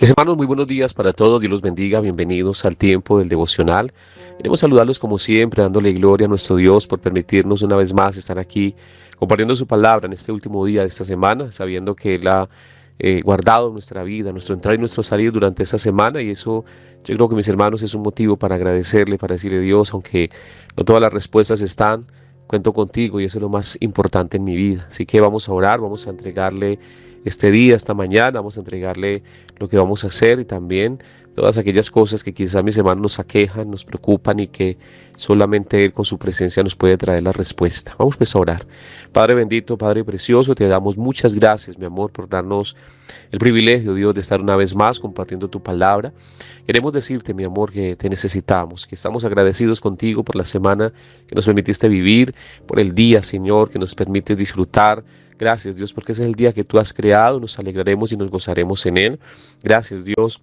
Mis hermanos, muy buenos días para todos. Dios los bendiga. Bienvenidos al tiempo del devocional. Queremos saludarlos como siempre, dándole gloria a nuestro Dios por permitirnos una vez más estar aquí compartiendo su palabra en este último día de esta semana, sabiendo que Él ha guardado nuestra vida, nuestro entrar y nuestro salir durante esta semana. Y eso, yo creo que mis hermanos, es un motivo para agradecerle, para decirle a Dios, aunque no todas las respuestas están, cuento contigo y eso es lo más importante en mi vida. Así que vamos a orar, vamos a entregarle este día, esta mañana, vamos a entregarle lo que vamos a hacer y también todas aquellas cosas que quizás mis hermanos nos aquejan, nos preocupan y que solamente Él con su presencia nos puede traer la respuesta. Vamos pues a orar. Padre bendito, Padre precioso, te damos muchas gracias, mi amor, por darnos el privilegio, Dios, de estar una vez más compartiendo tu palabra. Queremos decirte, mi amor, que te necesitamos, que estamos agradecidos contigo por la semana que nos permitiste vivir, por el día, Señor, que nos permites disfrutar. Gracias, Dios, porque ese es el día que tú has creado, nos alegraremos y nos gozaremos en él. Gracias, Dios,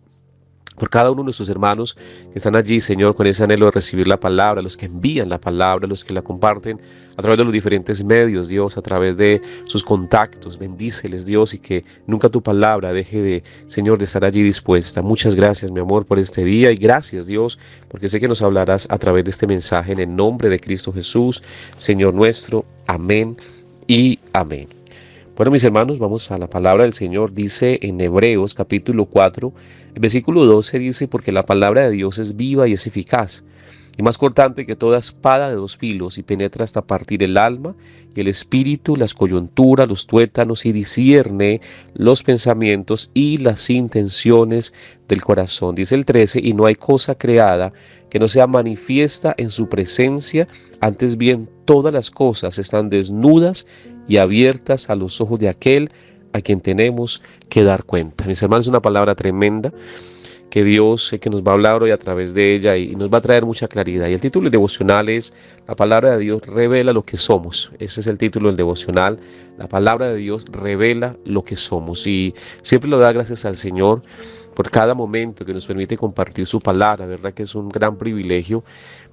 por cada uno de nuestros hermanos que están allí, Señor, con ese anhelo de recibir la palabra, los que envían la palabra, los que la comparten a través de los diferentes medios, Dios, a través de sus contactos. Bendíceles, Dios, y que nunca tu palabra deje de, Señor, de estar allí dispuesta. Muchas gracias, mi amor, por este día y gracias, Dios, porque sé que nos hablarás a través de este mensaje en el nombre de Cristo Jesús, Señor nuestro. Amén y amén. Bueno, mis hermanos, vamos a la palabra del Señor. Dice en Hebreos capítulo 4, el versículo 12 dice: porque la palabra de Dios es viva y es eficaz, y más cortante que toda espada de dos filos, y penetra hasta partir el alma y el espíritu, las coyunturas, los tuétanos, y discierne los pensamientos y las intenciones del corazón. Dice el 13, y no hay cosa creada que no sea manifiesta en su presencia, antes bien todas las cosas están desnudas y abiertas a los ojos de aquel a quien tenemos que dar cuenta. Mis hermanos, es una palabra tremenda que Dios que nos va a hablar hoy a través de ella y nos va a traer mucha claridad. Y el título del devocional es: la palabra de Dios revela lo que somos. Ese es el título del devocional. La palabra de Dios revela lo que somos. Y siempre lo da gracias al Señor por cada momento que nos permite compartir su palabra. Verdad que es un gran privilegio,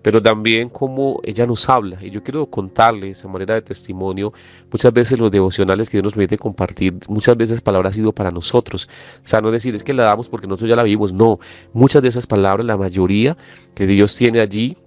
pero también como ella nos habla. Y yo quiero contarles a manera de testimonio, muchas veces los devocionales que Dios nos permite compartir, muchas veces palabras ha sido para nosotros. O sea, no decir es que la damos porque nosotros ya la vimos, no. Muchas de esas palabras, la mayoría que Dios tiene allí,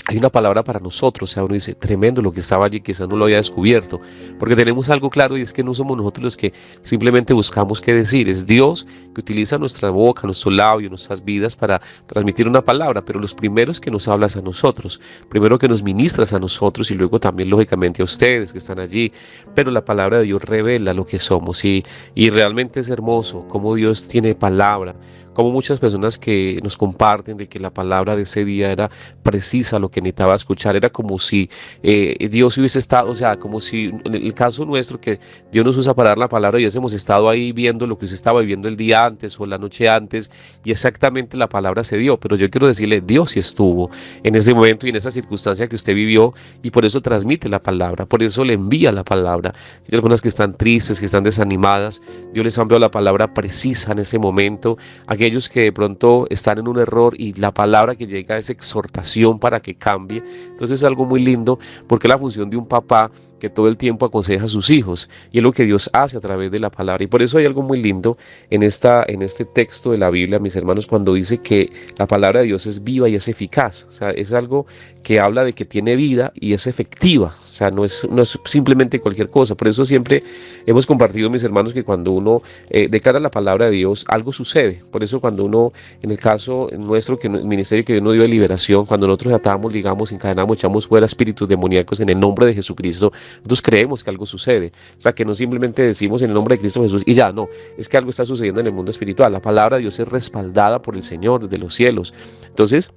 hay una palabra para nosotros. O sea, uno dice, tremendo lo que estaba allí, quizás no lo había descubierto, porque tenemos algo claro y es que no somos nosotros los que simplemente buscamos qué decir, es Dios que utiliza nuestra boca, nuestro labio, nuestras vidas para transmitir una palabra, pero los primeros que nos hablas a nosotros, primero que nos ministras a nosotros y luego también lógicamente a ustedes que están allí, pero la palabra de Dios revela lo que somos y realmente es hermoso cómo Dios tiene palabra, como muchas personas que nos comparten de que la palabra de ese día era precisa lo que necesitaba escuchar, era como si Dios hubiese estado, o sea, como si en el caso nuestro que Dios nos usa para dar la palabra y hemos estado ahí viendo lo que usted estaba viviendo el día antes o la noche antes y exactamente la palabra se dio, pero yo quiero decirle, Dios sí estuvo en ese momento y en esa circunstancia que usted vivió y por eso transmite la palabra, por eso le envía la palabra. Hay algunas que están tristes, que están desanimadas, Dios les ha enviado la palabra precisa en ese momento. Aquellos que de pronto están en un error y la palabra que llega es exhortación para que cambie. Entonces es algo muy lindo porque es la función de un papá que todo el tiempo aconseja a sus hijos y es lo que Dios hace a través de la palabra. Y por eso hay algo muy lindo en este texto de la Biblia, mis hermanos, cuando dice que la palabra de Dios es viva y es eficaz. O sea, es algo que habla de que tiene vida y es efectiva. O sea, no es simplemente cualquier cosa. Por eso siempre hemos compartido, mis hermanos, que cuando uno declara la palabra de Dios, algo sucede. Por eso cuando uno, en el caso nuestro, que el ministerio que Dios nos dio de liberación, cuando nosotros atamos, ligamos, encadenamos, echamos fuera espíritus demoníacos en el nombre de Jesucristo, nosotros creemos que algo sucede. O sea, que no simplemente decimos en el nombre de Cristo Jesús y ya, no. Es que algo está sucediendo en el mundo espiritual. La palabra de Dios es respaldada por el Señor desde los cielos. Entonces,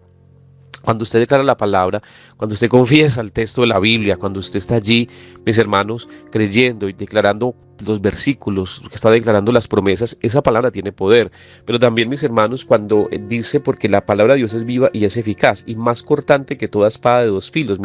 cuando usted declara la palabra, cuando usted confiesa el texto de la Biblia, cuando usted está allí, mis hermanos, creyendo y declarando los versículos, que está declarando las promesas, esa palabra tiene poder. Pero también, mis hermanos, cuando dice, porque la palabra de Dios es viva y es eficaz, y más cortante que toda espada de dos filos.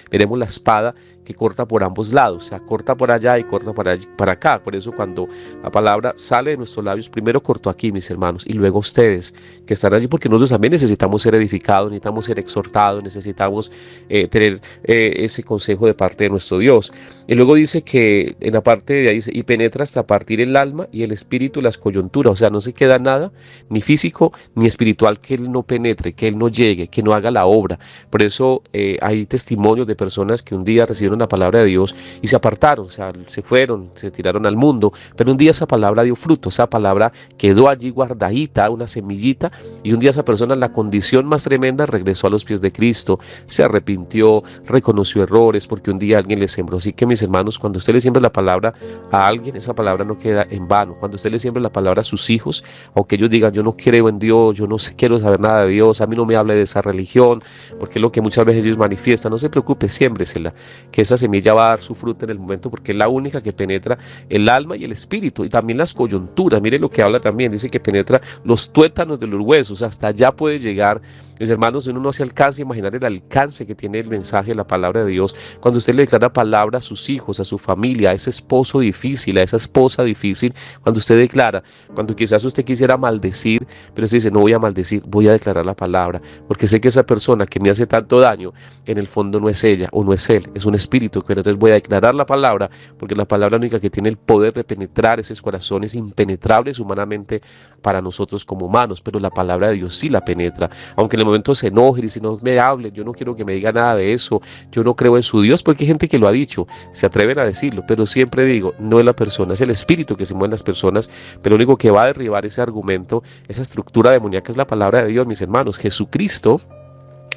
Veremos la espada que corta por ambos lados, o sea, corta por allá y corta para acá. Por eso cuando la palabra sale de nuestros labios, primero cortó aquí, mis hermanos, y luego ustedes que están allí, porque nosotros también necesitamos ser edificados, necesitamos ser exhortados, necesitamos tener ese consejo de parte de nuestro Dios. Y luego dice que en la parte de ahí dice, y penetra hasta partir el alma y el espíritu, las coyunturas. O sea, no se queda nada, ni físico ni espiritual, que Él no penetre, que Él no llegue, que no haga la obra. Por eso hay testimonios de personas que un día recibieron la palabra de Dios y se apartaron, o sea, se fueron, se tiraron al mundo, pero un día esa palabra dio fruto, esa palabra quedó allí guardadita, una semillita, y un día esa persona en la condición más tremenda regresó a los pies de Cristo, se arrepintió, reconoció errores, porque un día alguien le sembró. Así que, mis hermanos, cuando usted le siembra la palabra a alguien, esa palabra no queda en vano. Cuando usted le siembra la palabra a sus hijos, aunque ellos digan, yo no creo en Dios, yo no quiero saber nada de Dios, a mí no me hable de esa religión, porque es lo que muchas veces ellos manifiestan, no se preocupe, siémbresela, que esa semilla va a dar su fruto en el momento, porque es la única que penetra el alma y el espíritu, y también las coyunturas. Mire lo que habla también, dice que penetra los tuétanos de los huesos, hasta allá puede llegar. Mis hermanos, uno no se alcanza a imaginar el alcance que tiene el mensaje de la palabra de Dios cuando usted le declara palabra a sus hijos, a su familia, a ese esposo difícil, a esa esposa difícil. Cuando usted declara, cuando quizás usted quisiera maldecir, pero usted dice, no voy a maldecir, voy a declarar la palabra, porque sé que esa persona que me hace tanto daño, en el fondo no es ella o no es él, es un espíritu. Pero entonces voy a declarar la palabra, porque la palabra única que tiene el poder de penetrar esos corazones impenetrables humanamente para nosotros como humanos, pero la palabra de Dios sí la penetra. Aunque en el momento se enoje y si no me hable, yo no quiero que me diga nada de eso, yo no creo en su Dios, porque hay gente que lo ha dicho, se atreven a decirlo, pero siempre digo, no es la persona, es el espíritu que se mueve en las personas. Pero lo único que va a derribar ese argumento, esa estructura demoníaca, es la palabra de Dios, mis hermanos. Jesucristo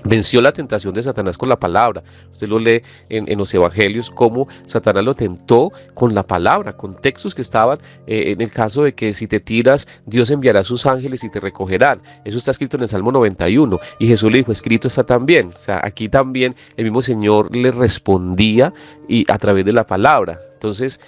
venció la tentación de Satanás con la palabra. Usted lo lee en los evangelios, cómo Satanás lo tentó con la palabra, con textos que estaban en el caso de que si te tiras, Dios enviará a sus ángeles y te recogerán. Eso está escrito en el Salmo 91. Y Jesús le dijo, escrito está también. O sea, aquí también el mismo Señor le respondía y a través de la palabra. Entonces,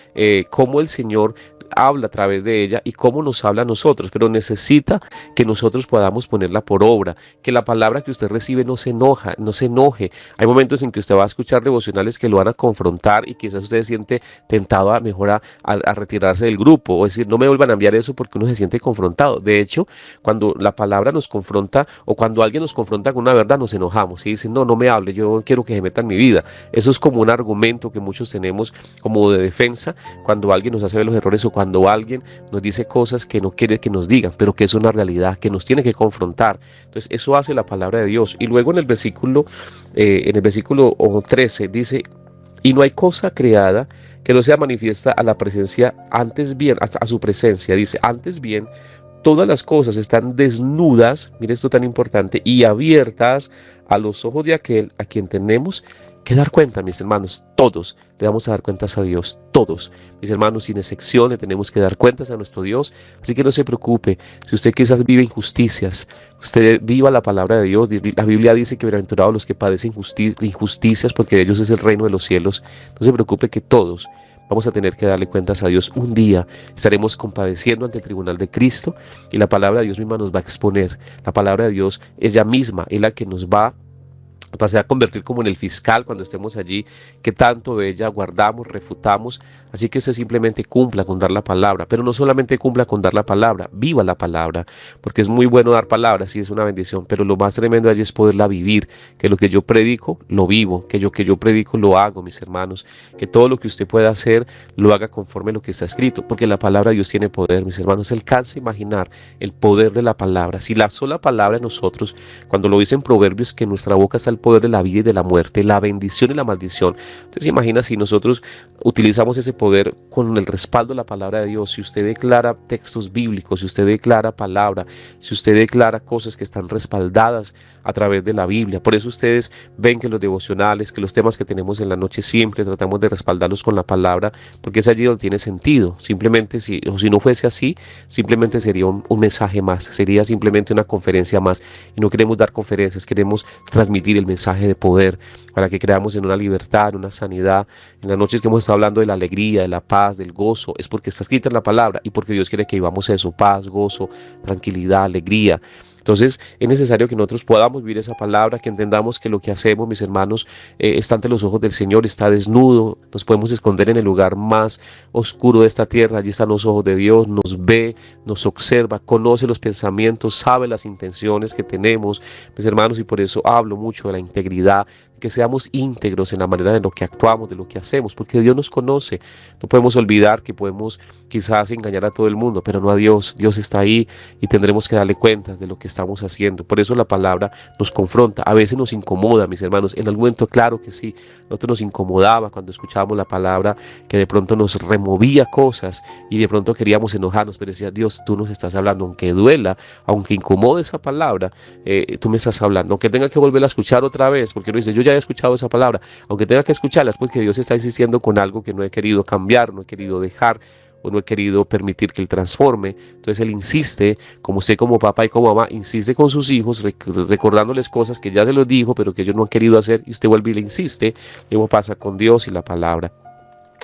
cómo el Señor habla a través de ella y cómo nos habla a nosotros, pero necesita que nosotros podamos ponerla por obra, que la palabra que usted recibe no se enoje. Hay momentos en que usted va a escuchar devocionales que lo van a confrontar y quizás usted se siente tentado a mejor a retirarse del grupo, o decir, no me vuelvan a enviar eso, porque uno se siente confrontado. De hecho, cuando la palabra nos confronta o cuando alguien nos confronta con una verdad, nos enojamos y dicen, no me hable, yo quiero que se meta en mi vida. Eso es como un argumento que muchos tenemos como de defensa cuando alguien nos hace ver los errores, o cuando alguien nos dice cosas que no quiere que nos digan, pero que es una realidad, que nos tiene que confrontar. Entonces eso hace la palabra de Dios. Y luego en el versículo 13 dice, y no hay cosa creada que no sea manifiesta a la presencia, antes bien, a su presencia, dice, antes bien, todas las cosas están desnudas, mire esto tan importante, y abiertas a los ojos de aquel a quien tenemos que dar cuenta, mis hermanos. Todos le vamos a dar cuentas a Dios, todos, mis hermanos, sin excepción, le tenemos que dar cuentas a nuestro Dios. Así que no se preocupe, si usted quizás vive injusticias, usted viva la palabra de Dios. La Biblia dice que bienaventurados los que padecen injusticias, porque de ellos es el reino de los cielos. No se preocupe, que todos vamos a tener que darle cuentas a Dios. Un día estaremos compadeciendo ante el tribunal de Cristo, y la palabra de Dios misma nos va a exponer. La palabra de Dios, ella misma es la que nos va a convertir como en el fiscal cuando estemos allí, que tanto de ella guardamos, refutamos. Así que usted simplemente cumpla con dar la palabra, pero no solamente cumpla con dar la palabra, viva la palabra, porque es muy bueno dar palabras, sí, es una bendición, pero lo más tremendo de allí es poderla vivir, que lo que yo predico lo vivo, que yo predico lo hago, mis hermanos, que todo lo que usted pueda hacer lo haga conforme a lo que está escrito, porque la palabra de Dios tiene poder, mis hermanos. Alcanza a imaginar el poder de la palabra. Si la sola palabra en nosotros, cuando lo dice en Proverbios, que en nuestra boca está el poder de la vida y de la muerte, la bendición y la maldición. Entonces imagina si nosotros utilizamos ese poder con el respaldo de la palabra de Dios. Si usted declara textos bíblicos, si usted declara palabra, si usted declara cosas que están respaldadas a través de la Biblia. Por eso ustedes ven que los devocionales, que los temas que tenemos en la noche, siempre tratamos de respaldarlos con la palabra, porque es allí donde tiene sentido. Simplemente si no fuese así, simplemente sería un mensaje más, sería simplemente una conferencia más, y no queremos dar conferencias, queremos transmitir el mensaje de poder para que creamos en una libertad, en una sanidad. En las noches que hemos estado hablando de la alegría, de la paz, del gozo, es porque está escrita en la palabra y porque Dios quiere que vivamos eso: paz, gozo, tranquilidad, alegría. Entonces es necesario que nosotros podamos vivir esa palabra, que entendamos que lo que hacemos, mis hermanos, está ante los ojos del Señor, está desnudo. Nos podemos esconder en el lugar más oscuro de esta tierra, allí están los ojos de Dios, nos ve, nos observa, conoce los pensamientos, sabe las intenciones que tenemos, mis hermanos. Y por eso hablo mucho de la integridad, que seamos íntegros en la manera de lo que actuamos, de lo que hacemos, porque Dios nos conoce. No podemos olvidar que podemos quizás engañar a todo el mundo, pero no a Dios. Dios está ahí y tendremos que darle cuentas de lo que estamos haciendo. Por eso la palabra nos confronta, a veces nos incomoda, mis hermanos. En algún momento, claro que sí, a nosotros nos incomodaba cuando escuchábamos la palabra, que de pronto nos removía cosas y de pronto queríamos enojarnos, pero decía, Dios, tú nos estás hablando, aunque duela, aunque incomode esa palabra, tú me estás hablando, aunque tenga que volverla a escuchar otra vez, porque uno dice, yo ya he escuchado esa palabra, aunque tenga que escucharla, es porque Dios está insistiendo con algo que no he querido cambiar, no he querido dejar, o no he querido permitir que Él transforme. Entonces Él insiste, como usted como papá y como mamá, insiste con sus hijos, recordándoles cosas que ya se los dijo, pero que ellos no han querido hacer, y usted vuelve y le insiste. Lo mismo pasa con Dios y la palabra.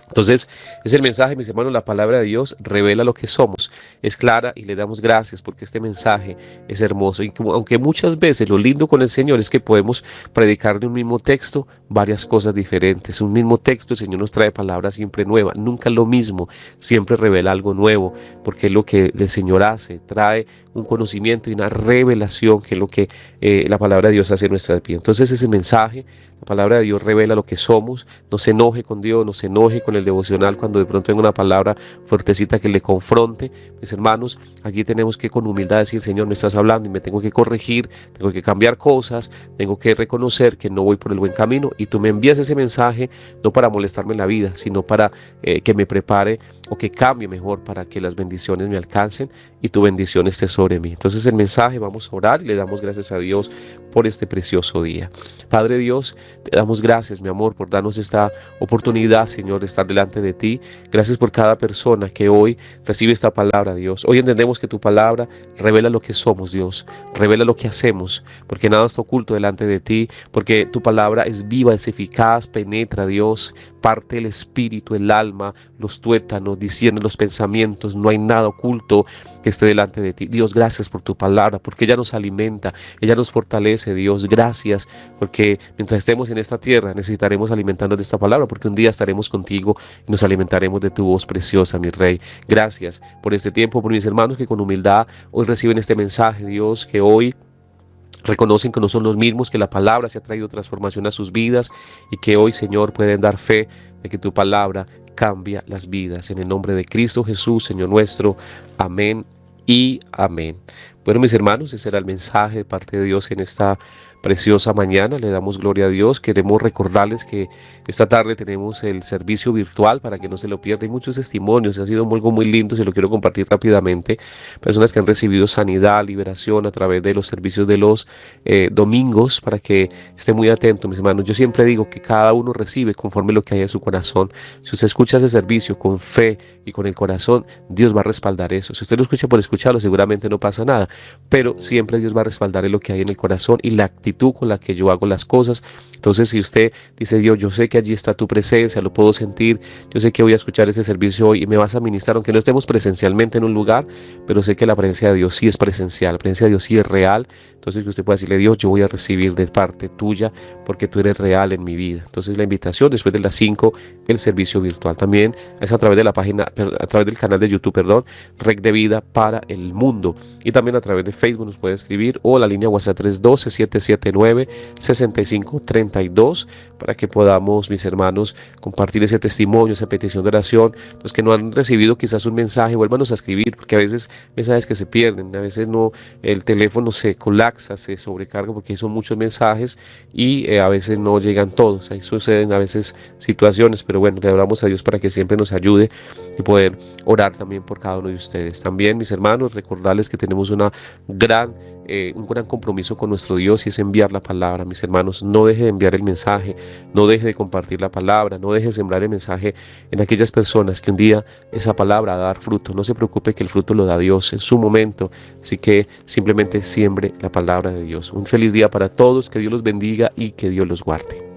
Entonces, es el mensaje, mis hermanos, la palabra de Dios revela lo que somos, es clara y le damos gracias porque este mensaje es hermoso. Y aunque muchas veces lo lindo con el Señor es que podemos predicar de un mismo texto varias cosas diferentes. Un mismo texto, el Señor nos trae palabras siempre nuevas, nunca lo mismo, siempre revela algo nuevo, porque es lo que el Señor hace, trae un conocimiento y una revelación, que es lo que la palabra de Dios hace en nuestra vida. Entonces, ese mensaje, la palabra de Dios revela lo que somos. No se enoje con Dios, no se enoje con el devocional cuando de pronto venga una palabra fuertecita que le confronte. Mis hermanos, aquí tenemos que con humildad decir, Señor, me estás hablando y me tengo que corregir, tengo que cambiar cosas, tengo que reconocer que no voy por el buen camino, y tú me envías ese mensaje no para molestarme en la vida, sino para que me prepare o que cambie mejor, para que las bendiciones me alcancen y tu bendición esté sobre mí. Entonces el mensaje, vamos a orar y le damos gracias a Dios por este precioso día. Padre Dios, te damos gracias, mi amor, por darnos esta oportunidad, Señor, de estar delante de ti. Gracias por cada persona que hoy recibe esta palabra, Dios. Hoy entendemos que tu palabra revela lo que somos, Dios. Revela lo que hacemos, porque nada está oculto delante de ti, porque tu palabra es viva, es eficaz, penetra, Dios, parte el espíritu, el alma, los tuétanos, discierne los pensamientos. No hay nada oculto que esté delante de ti. Dios, gracias por tu palabra, porque ella nos alimenta, ella nos fortalece, Dios. Gracias, porque mientras estemos en esta tierra necesitaremos alimentarnos de esta palabra, porque un día estaremos contigo y nos alimentaremos de tu voz preciosa, mi Rey. Gracias por este tiempo, por mis hermanos que con humildad hoy reciben este mensaje, Dios, que hoy reconocen que no son los mismos, que la palabra se ha traído transformación a sus vidas, y que hoy, Señor, pueden dar fe de que tu palabra cambia las vidas. En el nombre de Cristo Jesús, Señor nuestro. Amén y amén. Bueno, mis hermanos, ese era el mensaje de parte de Dios en esta preciosa mañana. Le damos gloria a Dios. Queremos recordarles que esta tarde tenemos el servicio virtual para que no se lo pierdan. Hay muchos testimonios, ha sido algo muy lindo, se lo quiero compartir rápidamente. Personas que han recibido sanidad, liberación a través de los servicios de los domingos, para que estén muy atentos, mis hermanos. Yo siempre digo que cada uno recibe conforme lo que hay en su corazón. Si usted escucha ese servicio con fe y con el corazón, Dios va a respaldar eso. Si usted lo escucha por escucharlo, seguramente no pasa nada, pero siempre Dios va a respaldar lo que hay en el corazón y la actitud con la que yo hago las cosas. Entonces, si usted dice, Dios, yo sé que allí está tu presencia, lo puedo sentir, yo sé que voy a escuchar ese servicio hoy y me vas a ministrar, aunque no estemos presencialmente en un lugar, pero sé que la presencia de Dios sí es presencial, la presencia de Dios sí es real. Entonces, que usted pueda decirle, Dios, yo voy a recibir de parte tuya porque tú eres real en mi vida. Entonces, la invitación después de las 5, el servicio virtual. También es a través de la página, a través del canal de YouTube, Red de Vida para el Mundo. Y también a través de Facebook nos puede escribir, o la línea WhatsApp 312-779-6532, para que podamos, mis hermanos, compartir ese testimonio, esa petición de oración. Los que no han recibido quizás un mensaje, vuélvanos a escribir, porque a veces mensajes que se pierden, a veces no, el teléfono se colapsa, se sobrecarga porque son muchos mensajes y a veces no llegan todos. Ahí suceden a veces situaciones, pero bueno, le oramos a Dios para que siempre nos ayude y poder orar también por cada uno de ustedes. También, mis hermanos, recordarles que tenemos un gran compromiso con nuestro Dios, y es enviar la palabra. Mis hermanos, no deje de enviar el mensaje, no deje de compartir la palabra, no deje de sembrar el mensaje en aquellas personas que un día esa palabra va a dar fruto. No se preocupe que el fruto lo da Dios en su momento, así que simplemente siembre la palabra de Dios. Un feliz día para todos, que Dios los bendiga y que Dios los guarde.